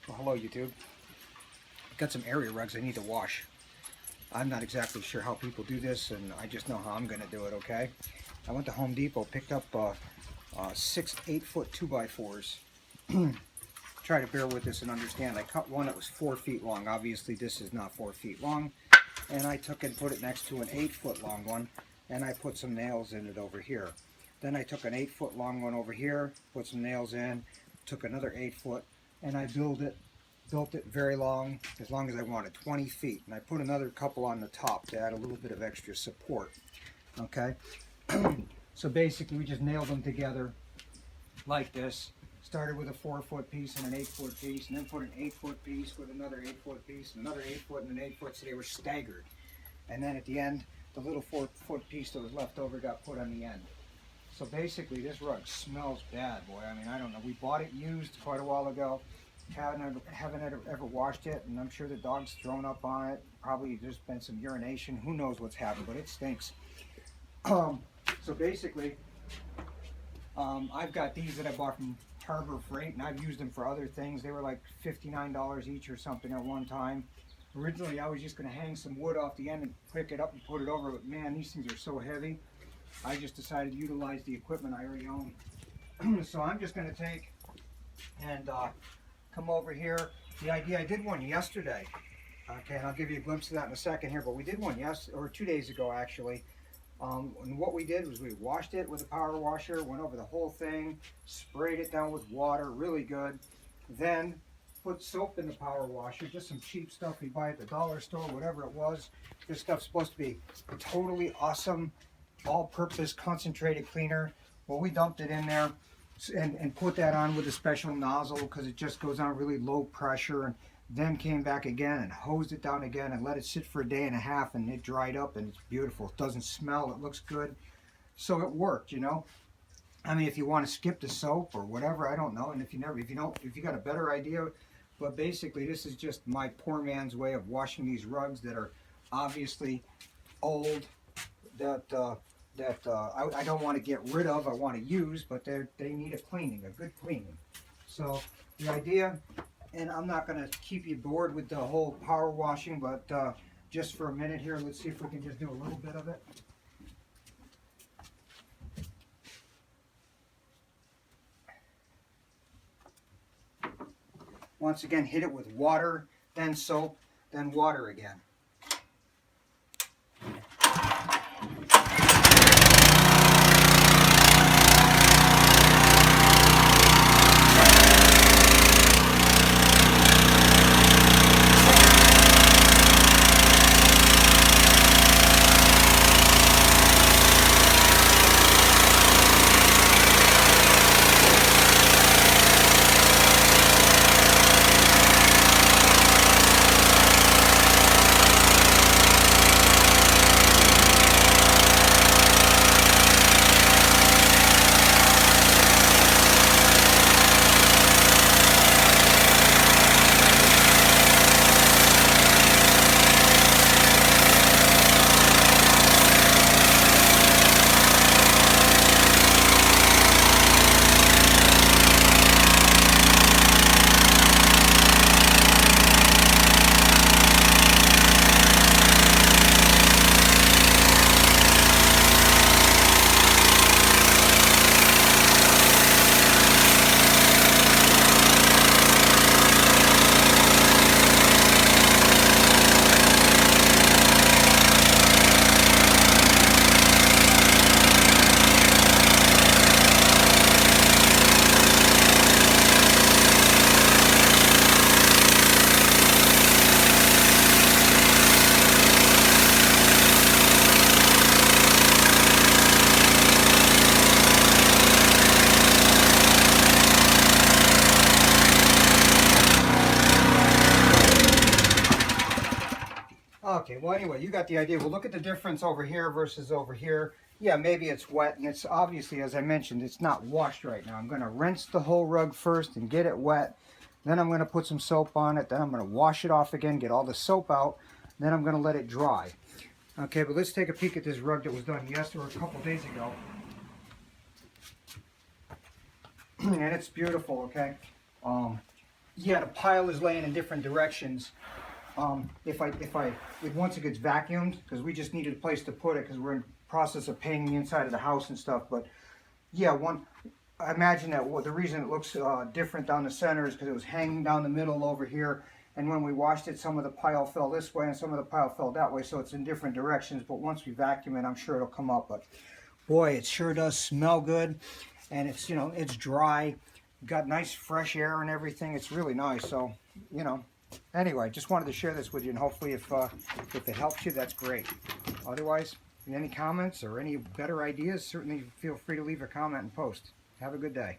Well, hello YouTube. I've got some area rugs I need to wash. I'm not exactly sure how people do this, and I just know how I'm going to do it, okay? I went to Home Depot, picked up 6 8-foot 2x4s. Try to bear with this and understand. I cut one that was 4 feet long. Obviously this is not 4 feet long. And I took and put it next to an 8-foot long one, and I put some nails in it over here. Then I took an 8-foot long one over here, put some nails in, took another 8-foot, and I built it very long, as I wanted, 20 feet. And I put another couple on the top to add a little bit of extra support. Okay, so basically we just nailed them together like this. Started with a 4-foot piece and an 8-foot piece, and then put an 8-foot piece with another 8-foot piece, and another 8-foot and an 8-foot, so they were staggered. And then at the end, the little 4-foot piece that was left over got put on the end. So basically this rug smells bad, boy. I mean, I don't know. We bought it used quite a while ago. Haven't ever washed it, and I'm sure the dog's thrown up on it. Probably there's been some urination. Who knows what's happened, but it stinks. So basically, I've got these that I bought from Harbor Freight, and I've used them for other things. They were like $59 each or something at one time. Originally, I was just going to hang some wood off the end and pick it up and put it over, but man, these things are so heavy. I just decided to utilize the equipment I already own. So I'm just going to take and come over here. The idea, I did one yesterday. Okay, and I'll give you a glimpse of that in a second here, but we did one 2 days ago actually. And what we did was we washed it with a power washer, went over the whole thing, sprayed it down with water, really good. Then put soap in the power washer, just some cheap stuff we buy at the dollar store, whatever it was. This stuff's supposed to be a totally awesome, all-purpose concentrated cleaner. Well, we dumped it in there and put that on with a special nozzle because it just goes on really low pressure, and then came back again and hosed it down again and let it sit for a day and a half, and it dried up and it's beautiful. It doesn't smell, it looks good. So it worked, you know. I mean, if you want to skip the soap or whatever, I don't know. And if you got a better idea, but basically this is just my poor man's way of washing these rugs that are obviously old, that I don't want to get rid of, I want to use, but they need a cleaning, a good cleaning. So the idea, and I'm not going to keep you bored with the whole power washing, but just for a minute here, let's see if we can just do a little bit of it. Once again, hit it with water, then soap, then water again. Okay, well anyway, you got the idea. Well, look at the difference over here versus over here. Yeah, maybe it's wet, and it's obviously, as I mentioned, it's not washed right now. I'm going to rinse the whole rug first and get it wet. Then I'm going to put some soap on it. Then I'm going to wash it off again, get all the soap out. Then I'm going to let it dry. Okay, but let's take a peek at this rug that was done yesterday or a couple days ago. And it's beautiful, okay? yeah, the pile is laying in different directions. Once it gets vacuumed, because we just needed a place to put it, because we're in process of painting the inside of the house and stuff. But yeah, I imagine that the reason it looks different down the center is because it was hanging down the middle over here, and when we washed it, some of the pile fell this way and some of the pile fell that way, so it's in different directions. But once we vacuum it, I'm sure it'll come up. But boy, it sure does smell good, and it's, you know, it's dry, got nice fresh air and everything. It's really nice. So, you know, anyway, just wanted to share this with you, and hopefully if it helps you, that's great. Otherwise, any comments or any better ideas, certainly feel free to leave a comment and post. Have a good day.